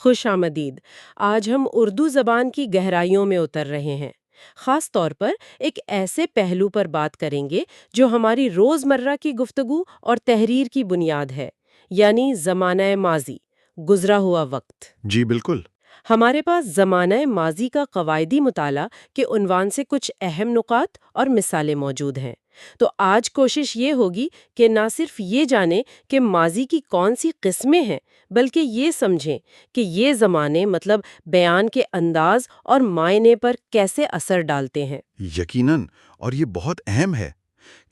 خوش آمدید۔ آج ہم اردو زبان کی گہرائیوں میں اتر رہے ہیں۔ خاص طور پر ایک ایسے پہلو پر بات کریں گے جو ہماری روزمرہ کی گفتگو اور تحریر کی بنیاد ہے، یعنی زمانہ ماضی، گزرا ہوا وقت۔ جی بالکل۔ ہمارے پاس زمانہ ماضی کا قواعدی مطالعہ کے عنوان سے کچھ اہم نکات اور مثالیں موجود ہیں۔ تو آج کوشش یہ ہوگی کہ نہ صرف یہ جانیں کہ ماضی کی کون سی قسمیں ہیں، بلکہ یہ سمجھیں کہ یہ زمانے مطلب بیان کے انداز اور معنی پر کیسے اثر ڈالتے ہیں۔ یقیناً، اور یہ بہت اہم ہے۔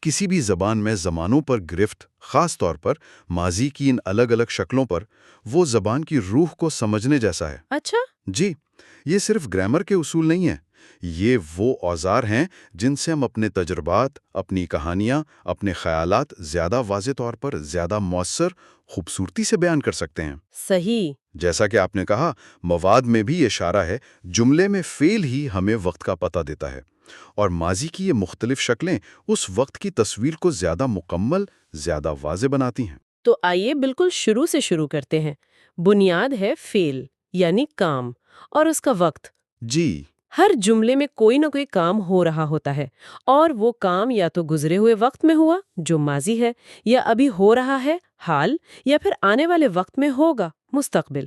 کسی بھی زبان میں زمانوں پر گرفت، خاص طور پر ماضی کی ان الگ الگ شکلوں پر، وہ زبان کی روح کو سمجھنے جیسا ہے۔ اچھا؟ جی، یہ صرف گرامر کے اصول نہیں ہیں، یہ وہ اوزار ہیں جن سے ہم اپنے تجربات، اپنی کہانیاں، اپنے خیالات زیادہ واضح طور پر، زیادہ مؤثر، خوبصورتی سے بیان کر سکتے ہیں۔ صحیح۔ جیسا کہ آپ نے کہا، مواد میں بھی اشارہ ہے، جملے میں فعل ہی ہمیں وقت کا پتہ دیتا ہے، اور ماضی کی یہ مختلف شکلیں اس وقت کی تصویر کو زیادہ مکمل، زیادہ واضح بناتی ہیں۔ تو آئیے بالکل شروع سے شروع کرتے ہیں۔ بنیاد ہے فعل، یعنی کام، اور اس کا وقت۔ جی ہر جملے میں کوئی نہ کوئی کام ہو رہا ہوتا ہے، اور وہ کام یا تو گزرے ہوئے وقت میں ہوا، جو ماضی ہے، یا ابھی ہو رہا ہے، حال، یا پھر آنے والے وقت میں ہوگا، مستقبل۔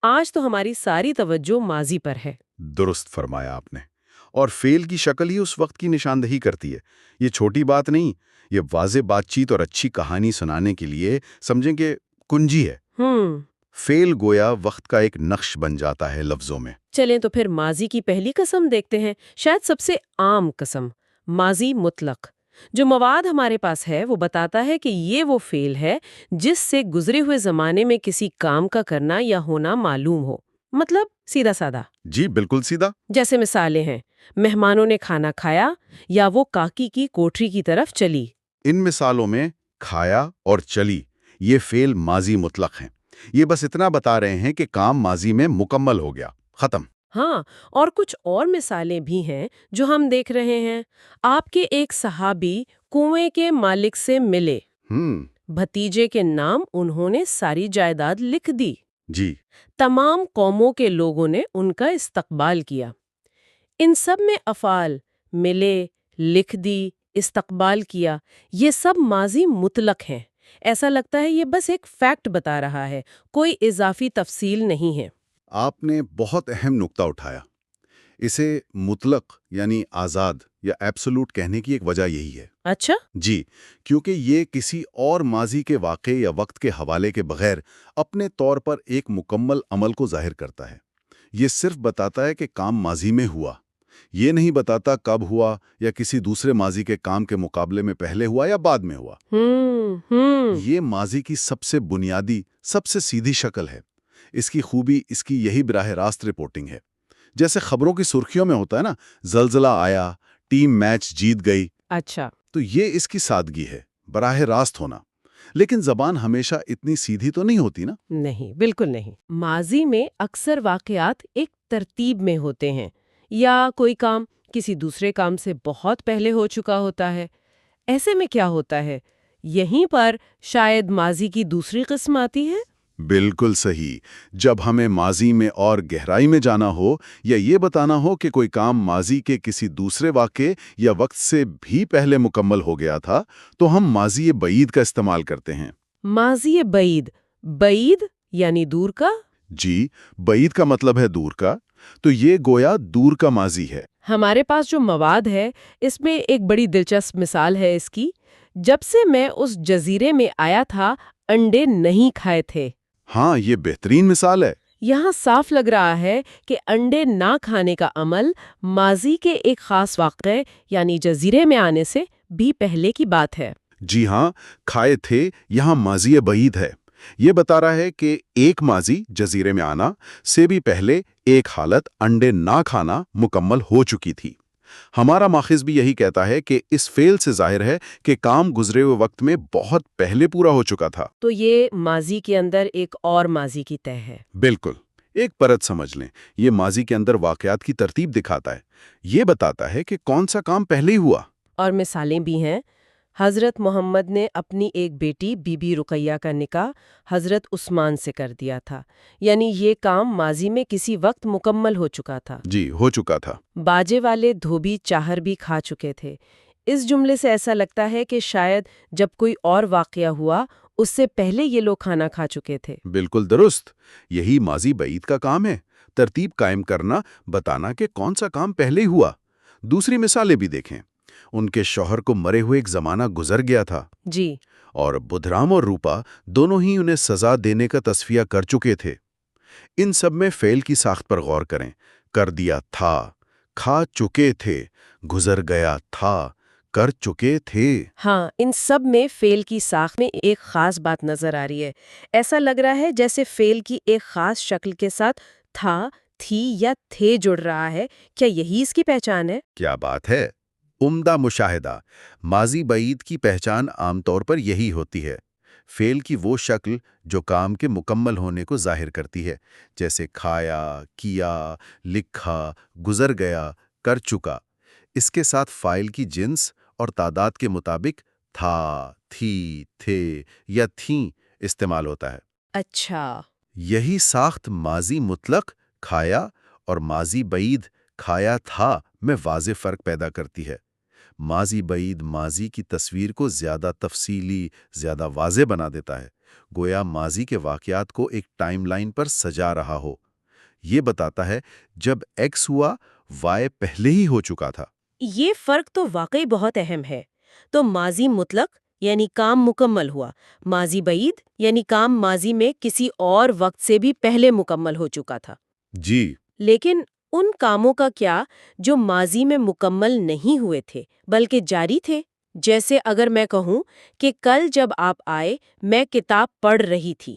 آج تو ہماری ساری توجہ ماضی پر ہے۔ درست فرمایا آپ نے، اور فعل کی شکل ہی اس وقت کی نشاندہی کرتی ہے۔ یہ چھوٹی بات نہیں، یہ واضح بات چیت اور اچھی کہانی سنانے کے لیے سمجھیں کہ کنجی ہے۔ فعل گویا وقت کا ایک نقش بن جاتا ہے لفظوں میں۔ چلیں تو پھر ماضی کی پہلی قسم دیکھتے ہیں، شاید سب سے عام قسم، ماضی مطلق۔ جو مواد ہمارے پاس ہے وہ بتاتا ہے کہ یہ وہ فعل ہے جس سے گزرے ہوئے زمانے میں کسی کام کا کرنا یا ہونا معلوم ہو، مطلب سیدھا سادہ۔ جی بالکل سیدھا۔ جیسے مثالیں ہیں، مہمانوں نے کھانا کھایا، یا وہ کاکی کی کوٹری کی طرف چلی۔ ان مثالوں میں کھایا اور چلی، یہ فعل ماضی مطلق ہیں۔ یہ بس اتنا بتا رہے ہیں کہ کام ماضی میں مکمل ہو گیا، ختم۔ ہاں، اور کچھ اور مثالیں بھی ہیں جو ہم دیکھ رہے ہیں۔ آپ کے ایک صحابی کنویں کے مالک سے ملے، بھتیجے کے نام انہوں نے ساری جائیداد لکھ دی۔ جی تمام قوموں کے لوگوں نے ان کا استقبال کیا۔ ان سب میں افعال ملے، لکھ دی، استقبال کیا، یہ سب ماضی مطلق ہیں۔ ایسا لگتا ہے یہ بس ایک فیکٹ بتا رہا ہے، کوئی اضافی تفصیل نہیں ہے۔ آپ نے بہت اہم نکتہ اٹھایا۔ اسے مطلق یعنی آزاد یا ایبسولوٹ کہنے کی ایک وجہ یہی ہے۔ اچھا؟ جی، کیونکہ یہ کسی اور ماضی کے واقعے یا وقت کے حوالے کے بغیر اپنے طور پر ایک مکمل عمل کو ظاہر کرتا ہے۔ یہ صرف بتاتا ہے کہ کام ماضی میں ہوا، یہ نہیں بتاتا کب ہوا یا کسی دوسرے ماضی کے کام کے مقابلے میں پہلے ہوا یا بعد میں ہوا۔ یہ ماضی کی سب سے بنیادی، سب سے سیدھی شکل ہے۔ اس کی خوبی اس کی یہی براہ راست رپورٹنگ ہے۔ جیسے خبروں کی سرخیوں میں ہوتا ہے نا، زلزلہ آیا، ٹیم میچ جیت گئی۔ اچھا، تو یہ اس کی سادگی ہے، براہ راست ہونا۔ لیکن زبان ہمیشہ اتنی سیدھی تو نہیں ہوتی نا؟ نہیں، بالکل نہیں۔ ماضی میں اکثر واقعات ایک ترتیب میں ہوتے ہیں، یا کوئی کام کسی دوسرے کام سے بہت پہلے ہو چکا ہوتا ہے۔ ایسے میں کیا ہوتا ہے؟ یہیں پر شاید ماضی کی دوسری قسم آتی ہے۔ بالکل صحیح۔ جب ہمیں ماضی میں اور گہرائی میں جانا ہو یا یہ بتانا ہو کہ کوئی کام ماضی کے کسی دوسرے واقعے یا وقت سے بھی پہلے مکمل ہو گیا تھا، تو ہم ماضی بعید کا استعمال کرتے ہیں۔ ماضی بعید، بعید یعنی دور کا؟ جی، بعید کا مطلب ہے دور کا، تو یہ گویا دور کا ماضی ہے۔ ہمارے پاس جو مواد ہے اس میں ایک بڑی دلچسپ مثال ہے اس کی۔ جب سے میں اس جزیرے میں آیا تھا، انڈے نہیں کھائے تھے۔ ہاں، یہ بہترین مثال ہے۔ یہاں صاف لگ رہا ہے کہ انڈے نہ کھانے کا عمل ماضی کے ایک خاص واقعے یعنی جزیرے میں آنے سے بھی پہلے کی بات ہے۔ جی ہاں، کھائے تھے یہاں ماضی بعید ہے۔ یہ بتا رہا ہے کہ ایک ماضی، جزیرے میں آنا، سے بھی پہلے ایک حالت، انڈے نہ کھانا، مکمل ہو چکی تھی۔ ہمارا ماخذ بھی یہی کہتا ہے کہ اس فعل سے ظاہر ہے کہ کام گزرے ہوئے وقت میں بہت پہلے پورا ہو چکا تھا۔ تو یہ ماضی کے اندر ایک اور ماضی کی تہ ہے۔ بالکل، ایک پرت سمجھ لیں۔ یہ ماضی کے اندر واقعات کی ترتیب دکھاتا ہے، یہ بتاتا ہے کہ کون سا کام پہلے ہی ہوا۔ اور مثالیں بھی ہیں۔ حضرت محمد نے اپنی ایک بیٹی بی بی رقیہ کا نکاح حضرت عثمان سے کر دیا تھا، یعنی یہ کام ماضی میں کسی وقت مکمل ہو چکا تھا۔ جی، ہو چکا تھا۔ باجے والے دھوبی چاہر بھی کھا چکے تھے۔ اس جملے سے ایسا لگتا ہے کہ شاید جب کوئی اور واقعہ ہوا اس سے پہلے یہ لوگ کھانا کھا چکے تھے۔ بالکل درست، یہی ماضی بعید کا کام ہے، ترتیب قائم کرنا، بتانا کہ کون سا کام پہلے ہی ہوا۔ دوسری مثالیں بھی دیکھیں، ان کے شوہر کو مرے ہوئے ایک زمانہ گزر گیا تھا، جی، اور بدھرام اور روپا دونوں ہی انہیں سزا دینے کا تصفیہ کر چکے تھے۔ ان سب میں فعل کی ساخت پر غور کریں، کر دیا تھا، کھا چکے تھے، گزر گیا تھا، کر چکے تھے۔ ہاں، ان سب میں فعل کی ساخت میں ایک خاص بات نظر آ رہی ہے۔ ایسا لگ رہا ہے جیسے فعل کی ایک خاص شکل کے ساتھ تھا، تھی یا تھے جڑ رہا ہے۔ کیا یہی اس کی پہچان ہے؟ کیا بات ہے! عمدہ مشاہدہ۔ ماضی بعید کی پہچان عام طور پر یہی ہوتی ہے، فعل کی وہ شکل جو کام کے مکمل ہونے کو ظاہر کرتی ہے، جیسے کھایا، کیا، لکھا، گزر گیا، کر چکا۔ اس کے ساتھ فاعل کی جنس اور تعداد کے مطابق تھا، تھی، تھے یا تھیں استعمال ہوتا ہے۔ اچھا، یہی ساخت ماضی مطلق کھایا اور ماضی بعید کھایا تھا میں واضح فرق پیدا کرتی ہے۔ ماضی بعید ماضی کی تصویر کو زیادہ تفصیلی، زیادہ واضح بنا دیتا ہے، گویا ماضی کے واقعات کو ایک ٹائم لائن پر سجا رہا ہو۔ یہ بتاتا ہے جب ایکس ہوا، وائی پہلے ہی ہو چکا تھا۔ یہ فرق تو واقعی بہت اہم ہے۔ تو ماضی مطلق یعنی کام مکمل ہوا، ماضی بعید یعنی کام ماضی میں کسی اور وقت سے بھی پہلے مکمل ہو چکا تھا۔ جی، لیکن ان کاموں کا کیا جو ماضی میں مکمل نہیں ہوئے تھے بلکہ جاری تھے؟ جیسے اگر میں کہوں کہ کل جب آپ آئے میں کتاب پڑھ رہی تھی،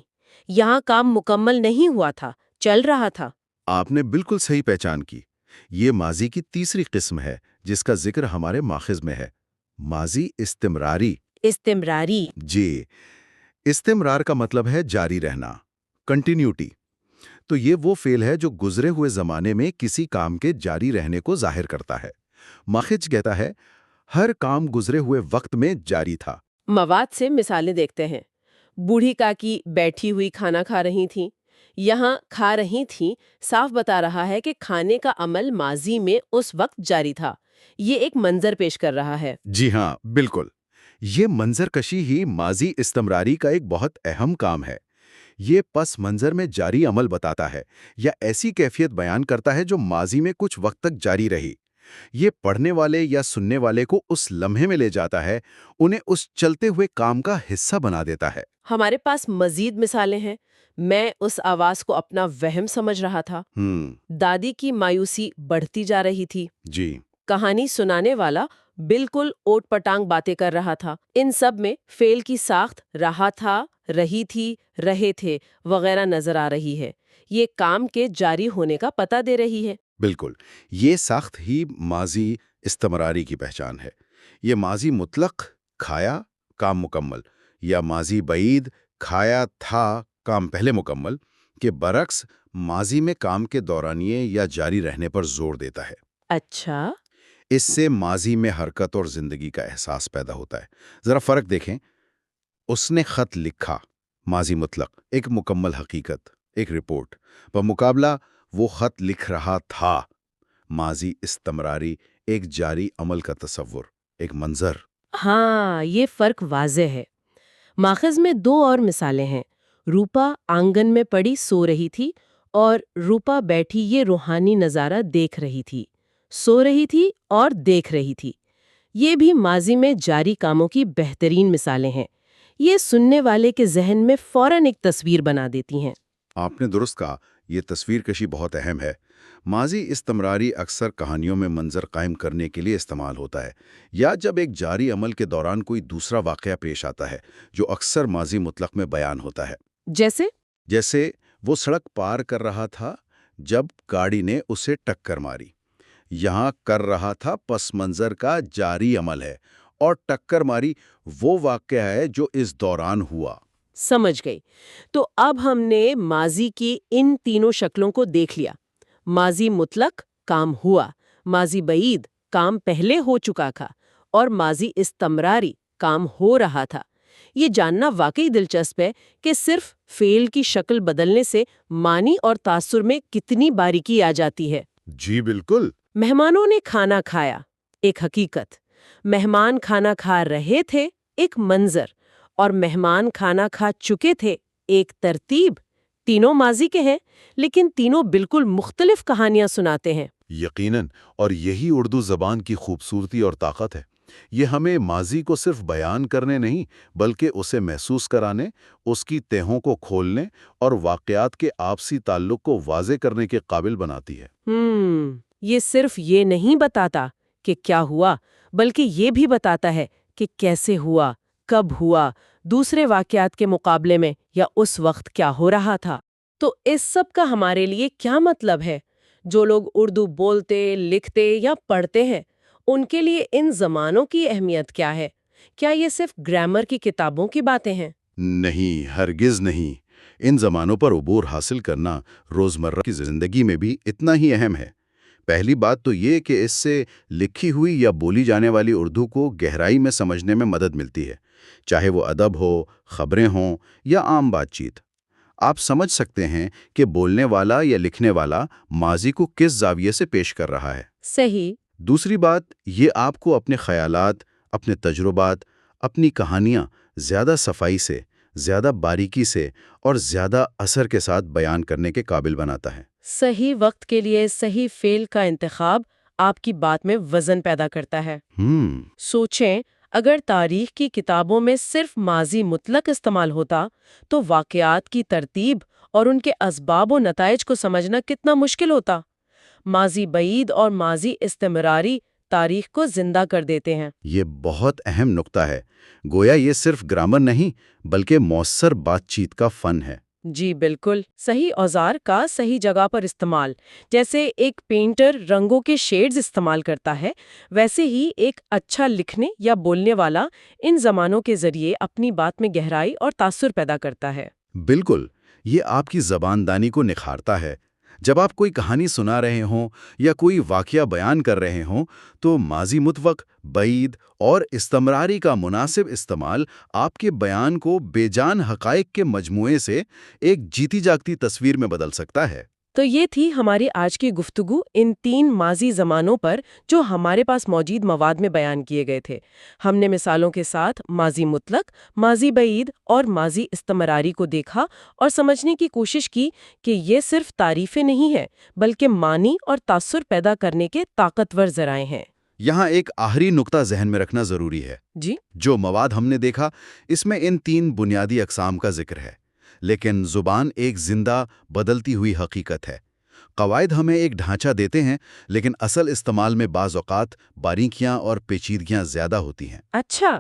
یہاں کام مکمل نہیں ہوا تھا، چل رہا تھا۔ آپ نے بالکل صحیح پہچان کی۔ یہ ماضی کی تیسری قسم ہے جس کا ذکر ہمارے ماخذ میں ہے، ماضی استمراری۔ استمراری، جی، استمرار کا مطلب ہے جاری رہنا، کنٹینیوٹی۔ تو یہ وہ فعل ہے جو گزرے ہوئے زمانے میں کسی کام کے جاری رہنے کو ظاہر کرتا ہے۔ ماخذ کہتا ہے ہر کام گزرے ہوئے وقت میں جاری تھا۔ مواد سے مثالیں دیکھتے ہیں۔ بوڑھی کاکی بیٹھی ہوئی کھانا کھا رہی تھیں، یہاں کھا رہی تھیں صاف بتا رہا ہے کہ کھانے کا عمل ماضی میں اس وقت جاری تھا۔ یہ ایک منظر پیش کر رہا ہے۔ جی ہاں، بالکل۔ یہ منظر کشی ہی ماضی استمراری کا ایک بہت اہم کام ہے۔ یہ پس منظر میں جاری عمل بتاتا ہے یا ایسی کیفیت بیان کرتا ہے جو ماضی میں کچھ وقت تک جاری رہی۔ یہ پڑھنے والے یا سننے والے کو اس لمحے میں لے جاتا ہے، انہیں اس چلتے ہوئے کام کا حصہ بنا دیتا ہے۔ ہمارے پاس مزید مثالیں ہیں۔ میں اس آواز کو اپنا وہم سمجھ رہا تھا۔ دادی کی مایوسی بڑھتی جا رہی تھی۔ جی، کہانی سنانے والا بالکل اوٹ پٹانگ باتیں کر رہا تھا۔ ان سب میں فعل کی ساخت رہا تھا، رہی تھی، رہے تھے وغیرہ نظر آ رہی ہے۔ یہ کام کے جاری ہونے کا پتہ دے رہی ہے۔ بالکل۔ یہ ساخت ہی ماضی استمراری کی پہچان ہے۔ یہ ماضی مطلق کھایا، کام مکمل، یا ماضی بعید کھایا تھا، کام پہلے مکمل کے برعکس ماضی میں کام کے دورانیے یا جاری رہنے پر زور دیتا ہے۔ اچھا، اس سے ماضی میں حرکت اور زندگی کا احساس پیدا ہوتا ہے۔ ذرا فرق دیکھیں، اس نے خط لکھا، ماضی مطلق، ایک مکمل حقیقت، ایک رپورٹ، بمقابلہ وہ خط لکھ رہا تھا، ماضی استمراری، ایک جاری عمل کا تصور، ایک منظر۔ ہاں، یہ فرق واضح ہے۔ ماخذ میں دو اور مثالیں ہیں۔ روپا آنگن میں پڑی سو رہی تھی اور روپا بیٹھی یہ روحانی نظارہ دیکھ رہی تھی۔ سو رہی تھی اور دیکھ رہی تھی۔ یہ بھی ماضی میں جاری کاموں کی بہترین مثالیں ہیں۔ یہ سننے والے کے ذہن میں فوراً ایک تصویر بنا دیتی ہیں۔ آپ نے درست کہا، یہ تصویر کشی بہت اہم ہے۔ ماضی استمراری اکثر کہانیوں میں منظر قائم کرنے کے لیے استعمال ہوتا ہے، یا جب ایک جاری عمل کے دوران کوئی دوسرا واقعہ پیش آتا ہے جو اکثر ماضی مطلق میں بیان ہوتا ہے۔ جیسے وہ سڑک پار کر رہا تھا جب گاڑی نے اسے ٹکر ماری۔ یہاں کر رہا تھا پس منظر کا جاری عمل ہے، اور ٹکر ماری وہ واقعہ ہے جو اس دوران ہوا۔ سمجھ گئی۔ تو اب ہم نے ماضی کی ان تینوں شکلوں کو دیکھ لیا۔ ماضی مطلق کام ہوا، ماضی بعید کام پہلے ہو چکا تھا، اور ماضی استمراری کام ہو رہا تھا۔ یہ جاننا واقعی دلچسپ ہے کہ صرف فعل کی شکل بدلنے سے معنی اور تاثر میں کتنی باریکی آ جاتی ہے۔ جی بالکل۔ مہمانوں نے کھانا کھایا، ایک حقیقت۔ مہمان کھانا کھا رہے تھے، ایک منظر۔ اور مہمان کھانا کھا چکے تھے، ایک ترتیب۔ تینوں ماضی کے ہیں، لیکن تینوں بالکل مختلف کہانیاں سناتے ہیں۔ یقیناً، اور یہی اردو زبان کی خوبصورتی اور طاقت ہے۔ یہ ہمیں ماضی کو صرف بیان کرنے نہیں، بلکہ اسے محسوس کرانے، اس کی تہوں کو کھولنے اور واقعات کے آپسی تعلق کو واضح کرنے کے قابل بناتی ہے۔ یہ صرف یہ نہیں بتاتا کہ کیا ہوا، بلکہ یہ بھی بتاتا ہے کہ کیسے ہوا، کب ہوا، دوسرے واقعات کے مقابلے میں، یا اس وقت کیا ہو رہا تھا۔ تو اس سب کا ہمارے لیے کیا مطلب ہے؟ جو لوگ اردو بولتے، لکھتے یا پڑھتے ہیں، ان کے لیے ان زمانوں کی اہمیت کیا ہے؟ کیا یہ صرف گرامر کی کتابوں کی باتیں ہیں؟ نہیں، ہرگز نہیں۔ ان زمانوں پر عبور حاصل کرنا روزمرہ کی زندگی میں بھی اتنا ہی اہم ہے۔ پہلی بات تو یہ کہ اس سے لکھی ہوئی یا بولی جانے والی اردو کو گہرائی میں سمجھنے میں مدد ملتی ہے، چاہے وہ ادب ہو، خبریں ہوں یا عام بات چیت۔ آپ سمجھ سکتے ہیں کہ بولنے والا یا لکھنے والا ماضی کو کس زاویے سے پیش کر رہا ہے۔ صحیح۔ دوسری بات، یہ آپ کو اپنے خیالات، اپنے تجربات، اپنی کہانیاں زیادہ صفائی سے، زیادہ باریکی سے اور زیادہ اثر کے ساتھ بیان کرنے کے قابل بناتا ہے۔ صحیح وقت کے لیے صحیح فعل کا انتخاب آپ کی بات میں وزن پیدا کرتا ہے۔ سوچیں، اگر تاریخ کی کتابوں میں صرف ماضی مطلق استعمال ہوتا تو واقعات کی ترتیب اور ان کے اسباب و نتائج کو سمجھنا کتنا مشکل ہوتا۔ ماضی بعید اور ماضی استمراری تاریخ کو زندہ کر دیتے ہیں۔ یہ بہت اہم نقطہ ہے۔ گویا یہ صرف گرامر نہیں، بلکہ مؤثر بات چیت کا فن ہے۔ جی بالکل، صحیح اوزار کا صحیح جگہ پر استعمال، جیسے ایک پینٹر رنگوں کے شیڈز استعمال کرتا ہے، ویسے ہی ایک اچھا لکھنے یا بولنے والا ان زمانوں کے ذریعے اپنی بات میں گہرائی اور تاثر پیدا کرتا ہے۔ بالکل، یہ آپ کی زباندانی کو نکھارتا ہے۔ جب آپ کوئی کہانی سنا رہے ہوں یا کوئی واقعہ بیان کر رہے ہوں تو ماضی مطلق، بعید اور استمراری کا مناسب استعمال آپ کے بیان کو بے جان حقائق کے مجموعے سے ایک جیتی جاگتی تصویر میں بدل سکتا ہے۔ تو یہ تھی ہماری آج کی گفتگو ان 3 ماضی زمانوں پر جو ہمارے پاس موجود مواد میں بیان کیے گئے تھے۔ ہم نے مثالوں کے ساتھ ماضی مطلق، ماضی بعید اور ماضی استمراری کو دیکھا اور سمجھنے کی کوشش کی کہ یہ صرف تعریفیں نہیں ہیں، بلکہ معنی اور تاثر پیدا کرنے کے طاقتور ذرائع ہیں۔ یہاں ایک آخری نقطہ ذہن میں رکھنا ضروری ہے۔ جی؟ جو مواد ہم نے دیکھا، اس میں ان 3 بنیادی اقسام کا ذکر ہے، لیکن زبان ایک زندہ، بدلتی ہوئی حقیقت ہے۔ قواعد ہمیں ایک ڈھانچہ دیتے ہیں، لیکن اصل استعمال میں بعض اوقات باریکیاں اور پیچیدگیاں زیادہ ہوتی ہیں۔ اچھا۔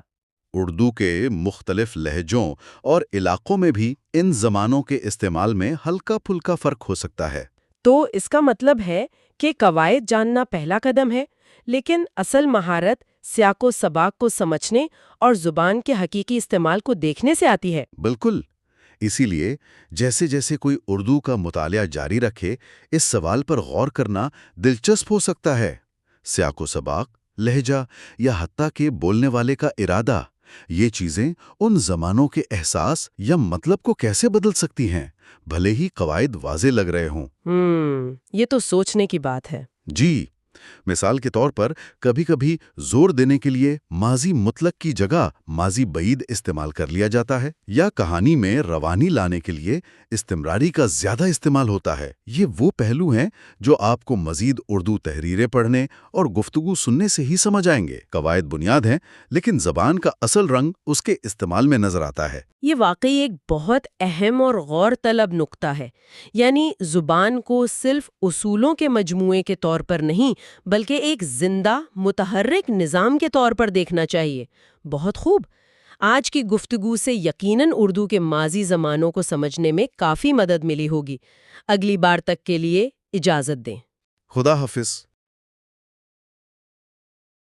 اردو کے مختلف لہجوں اور علاقوں میں بھی ان زمانوں کے استعمال میں ہلکا پھلکا فرق ہو سکتا ہے۔ تو اس کا مطلب ہے کہ قواعد جاننا پہلا قدم ہے، لیکن اصل مہارت سیاق و سباق کو سمجھنے اور زبان کے حقیقی استعمال کو دیکھنے سے آتی ہے۔ بالکل۔ اسی لیے جیسے جیسے کوئی اردو کا مطالعہ جاری رکھے، اس سوال پر غور کرنا دلچسپ ہو سکتا ہے: سیاق و سباق، لہجہ یا حتیٰ کہ بولنے والے کا ارادہ، یہ چیزیں ان زمانوں کے احساس یا مطلب کو کیسے بدل سکتی ہیں، بھلے ہی قواعد واضح لگ رہے ہوں۔ یہ تو سوچنے کی بات ہے۔ جی، مثال کے طور پر کبھی کبھی زور دینے کے لیے ماضی مطلق کی جگہ ماضی بعید استعمال کر لیا جاتا ہے، یا کہانی میں روانی لانے کے لیے استمراری کا زیادہ استعمال ہوتا ہے۔ یہ وہ پہلو ہیں جو آپ کو مزید اردو تحریریں پڑھنے اور گفتگو سننے سے ہی سمجھ آئیں گے۔ قواعد بنیاد ہیں، لیکن زبان کا اصل رنگ اس کے استعمال میں نظر آتا ہے۔ یہ واقعی ایک بہت اہم اور غور طلب نقطہ ہے، یعنی زبان کو صرف اصولوں کے مجموعے کے طور پر نہیں بلکہ ایک زندہ، متحرک نظام کے طور پر دیکھنا چاہیے۔ بہت خوب۔ آج کی گفتگو سے یقیناً اردو کے ماضی زمانوں کو سمجھنے میں کافی مدد ملی ہوگی۔ اگلی بار تک کے لیے اجازت دیں۔ خدا حافظ۔